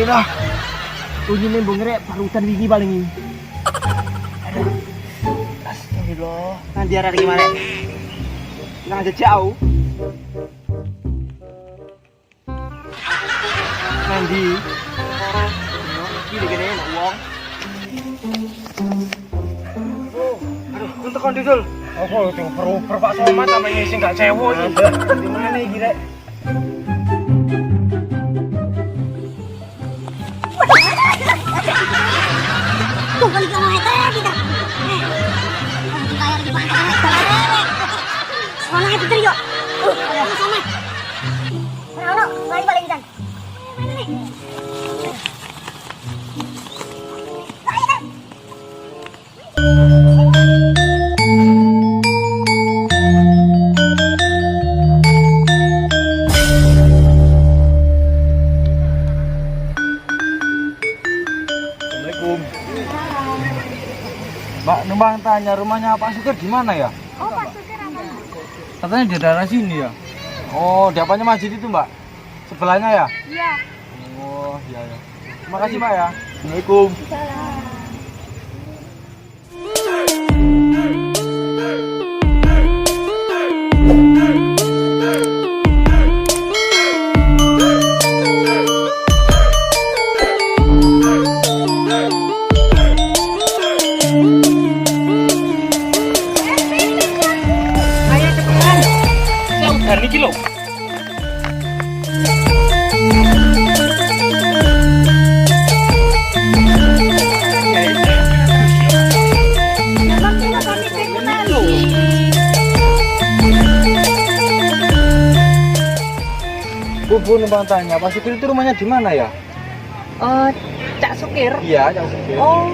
ini dah. Unyine mbok ngerek parutan wingi paling iki. Astagfirullah. Nanti arek gimana? Nang jauh. Nanti. Iki kene enak wong. Oh, untuk kondisi. Apa itu perlu Pak Somat sampe ngisi gak cewek iki. Di mana iki rek? Bukan cuma itu kita. Kayak di pantai. Mana itu trio? Sama. Ono, balik kan. Mbak, numpang tanya rumahnya Pak Sugir di mana ya? Oh, Pak Sugir apa? Katanya di daerah sini ya. Oh, di apanya masjid itu, Mbak? Sebelahnya ya? Iya. Oh, iya ya. Terima kasih, Mbak ya. Assalamualaikum. Niki lho. Bu, numpang tanya, Pak Sugir itu rumahnya di mana ya? Oh, Cak Sukir. Iya, Cak Sugir. Oh,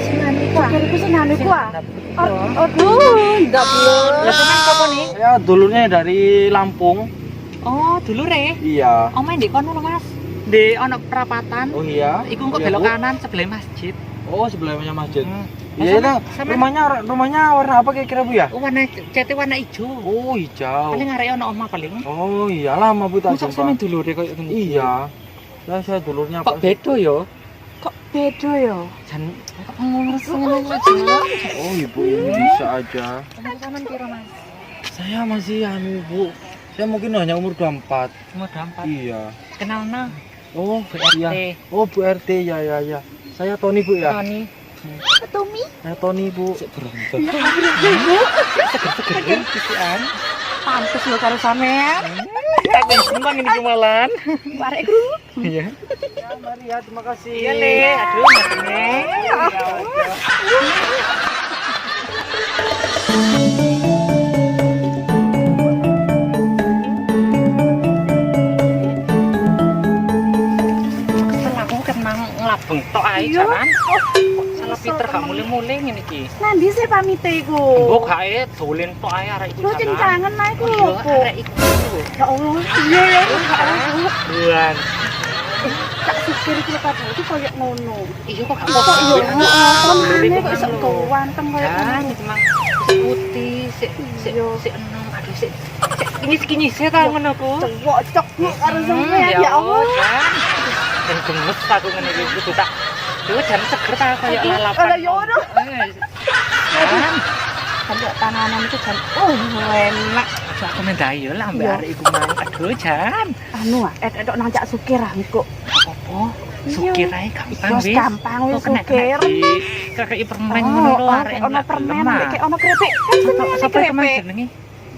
sinane ku. Sukir iku sinane ku. Aduh, ndak belum. Ya, sampean kapan nih? Ya, dulurnya dari Lampung. Oh, dulure. Iya. Omae ndek kono lho, Mas. Ndek ono perapatan. Oh iya. Iku kok Iya, belok Bu. kanan sebelah masjid. Oh, sebelahnya masjid. Ya, Iya, itu rumahnya warna apa kira-kira, Bu ya? Warna cete warna ijo. Oh, hijau. Paling arek ono omah paling. Oh, iya lama Bu tak Masa jumpa. sampean dulure koyo ngene. Iya. Ya, saya dulurnya Kok beda ya? Kok beda ya? Jan kok ngurus ngene aja. Oh, Ibu ini bisa aja. Sampean piro, Mas? Saya masih Bu. Saya mungkin hanya umur 24. Umur 24. Iya. Kenalna Oh, Bu RT. iya. Oh, Bu RT ya ya ya. Saya Tony, Bu ya. Tony. Tommy? Saya Tony, Bu. Berontak. Seger-seger pisian. Pantes lho karo sampean. Aku seneng ini kemalan. Barek kru. Iya. Ya, mari ya, terima kasih. Iya, Le. Aduh, matine. Kesel aku kenang nglabeng tok ae jalan. Salah Peter gak mulai-mulai ngene iki. Nanti sih pamite iku. Mbok gae dolen tok ae arek iku Lu jalan. cincangen ae ku Oh, lho, iya, Bu. arek iku. Ya Allah, iya ya. Bulan. Tak Sugir iki padha iki koyo ngono. Iya kok gak Kok apa-apa. iya ngene kok iso Lho. ganteng koyo Kan ngono. itu mah putih, sik enom, aduh sik kinyis-kinyis ya ta ngono ku. Cowok cok karo sampean ya Allah. Kan. Dan gemes aku ngene iki kudu tak. Duh jan seger ta koyo lalapan. Ala yo ngono. Kan. Sampai tananan itu jan enak. Aduh aku mendai yo lah mbak Iya. arek iku mang. Aduh jan. Anu edok nang Cak Sugir ah engko. Apa? Sukir ae gampang Wis wis. gampang wis Sugir. Kakek permen ngono lho arek. ono permen, kayak ono krepek. Kan jenenge Sapa krepek. kemana jenenge?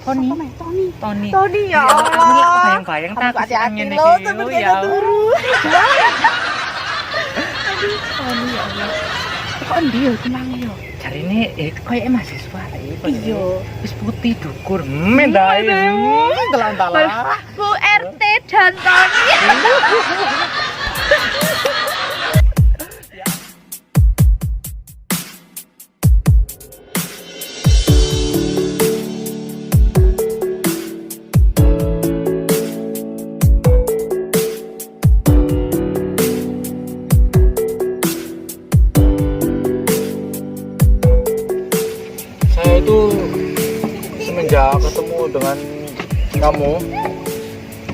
Tony. Tony. Tony. Tony ya Aku Allah. lak bayang-bayang tak Kamu hati-hati ngene lho, iki. sampe Oh, kaya ya. turu. Tony ya Allah. Kok endi yo kenang yo? Jarine koyo mahasiswa rek. Iya. Wis putih dukur. Mendae. Telan-telan. Bu RT dan Tony. Saya itu semenjak ketemu dengan kamu,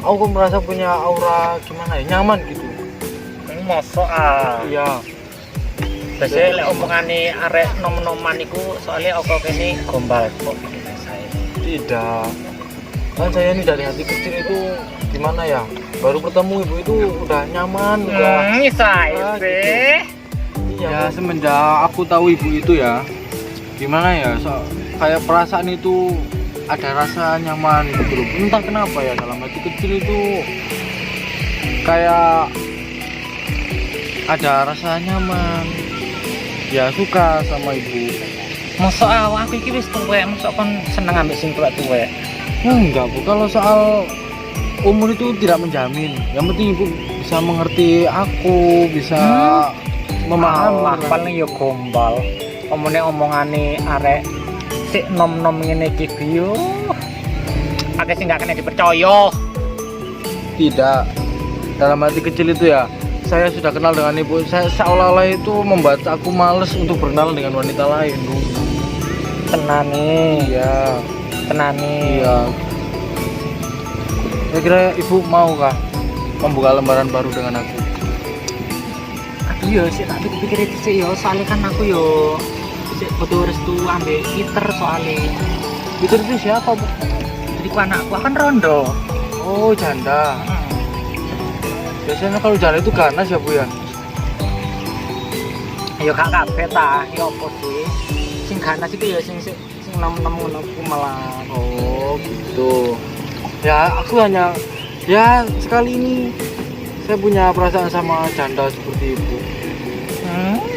aku merasa punya aura gimana ya, nyaman gitu. Mosok ah. Iya. Biasanya lek omongane arek nom-noman iku soalnya aku kene gombal kok saya. Tidak. Kan saya ini dari hati kecil itu gimana ya? Baru bertemu ibu itu udah nyaman, udah. Saya sih. Ya semenjak aku tahu ibu itu ya, gimana ya? Kayak perasaan itu ada rasa nyaman gitu loh. Entah kenapa ya dalam hati kecil itu kayak ada rasa nyaman. Ya suka sama ibu. Mosok aku iki wis tuwek, mosok kon seneng ambek sing tuwek-tuwek. Ya enggak bu, kalau soal umur itu tidak menjamin. Yang penting ibu bisa mengerti aku, bisa memahami. Paling yo gombal. Omongane arek sik nom-nom ngene iki yo. Akeh sing gak kena dipercaya. Tidak. Dalam hati kecil itu ya, saya sudah kenal dengan ibu. Saya seolah-olah itu membuat aku males untuk berkenalan dengan wanita lain, Bu. Tenane. Iya. Tenane. Iya. Kira-kira ibu mau kah membuka lembaran baru dengan aku? Aduh yo sik tak pikir sih yo, soalnya kan aku yo sik butuh restu ambek Peter soalnya. Peter itu siapa, Bu? Jadi ku anakku akan rondo. Oh, janda. Biasanya kalau janda itu ganas ya, Bu ya? Yo gak kabeh ta, yo opo sih? Sing ganas iki yo sing nom-nom ngono ku malah. Oh, gitu. Ya, aku hanya ya sekali ini saya punya perasaan sama janda seperti itu.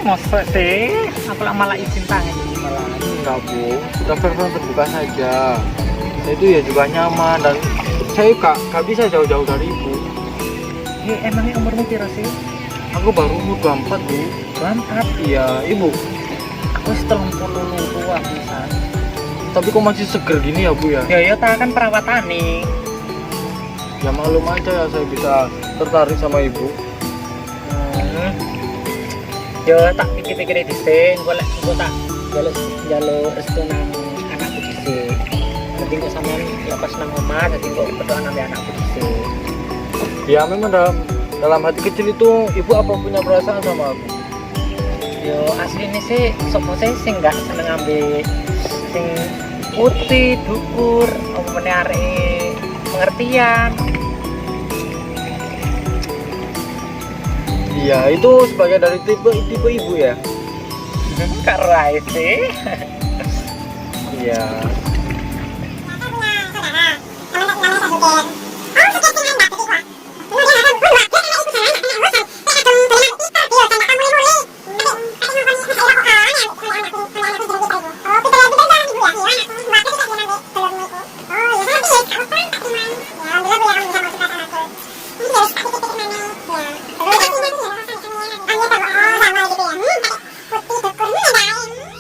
Masa sih? Aku lah malah izin tangan ini malah. Enggak, Bu. Sudah fair-fair terbuka saja. Saya itu ya juga nyaman dan saya gak bisa jauh-jauh dari ibu. Emangnya umurmu piro sih? Aku baru umur 24, Bu. 24? Iya, ibu. Aku 30 tua bisa. Tapi kok masih seger gini ya, Bu ya? Ya tak kan perawatan nih. Ya maklum aja ya saya bisa tertarik sama ibu. Yo tak pikir-pikir dhisik, engko tak jaluk restu nang anakku dhisik. Dadi kok sampean lepas nang omah, dadi kok berdoa nang anakku dhisik. Ya memang dalam hati kecil itu ibu apa punya perasaan sama aku? Yo asline sih sopo sing gak seneng ambil sing putih, dukur, omongane arek pengertian. Iya, itu sebagai dari tipe ibu ya. Karai sih. Iya.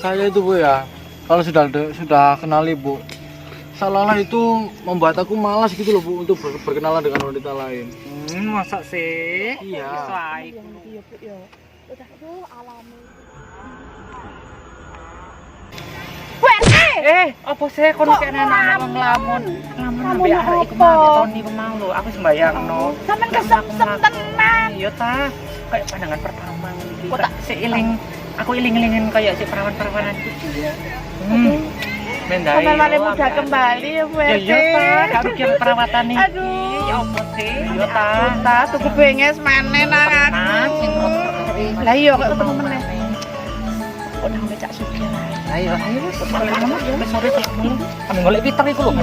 Saya itu, Bu ya, kalau sudah kenal ibu, seolah-olah itu membuat aku malas gitu loh, Bu, untuk berkenalan dengan wanita lain. Masa sih? Iya. Iya, Bu, ya. Udah tuh alami. Apa sih kono kene nang nglamun? Nglamun ambek arek iku mau ambek Tony ku mau lho, aku sembayangno. Sampeyan kesem-sem tenan. Iya ta, kayak pandangan pertama iki. Kok tak seiling, aku iling-ilingin kayak si perawan-perawanan itu. Mendai. Sampeyan mari muda kembali ya, Bu. Ya iya ta, gak mikir perawatan iki. Aduh. Ya opo sih? Iya ta. Ta tuku benges meneh nang aku. Lah iya kok ketemu meneh. Kok nang becak sugih lah. Ayo wis, sore sore. Kami golek Peter iku lho,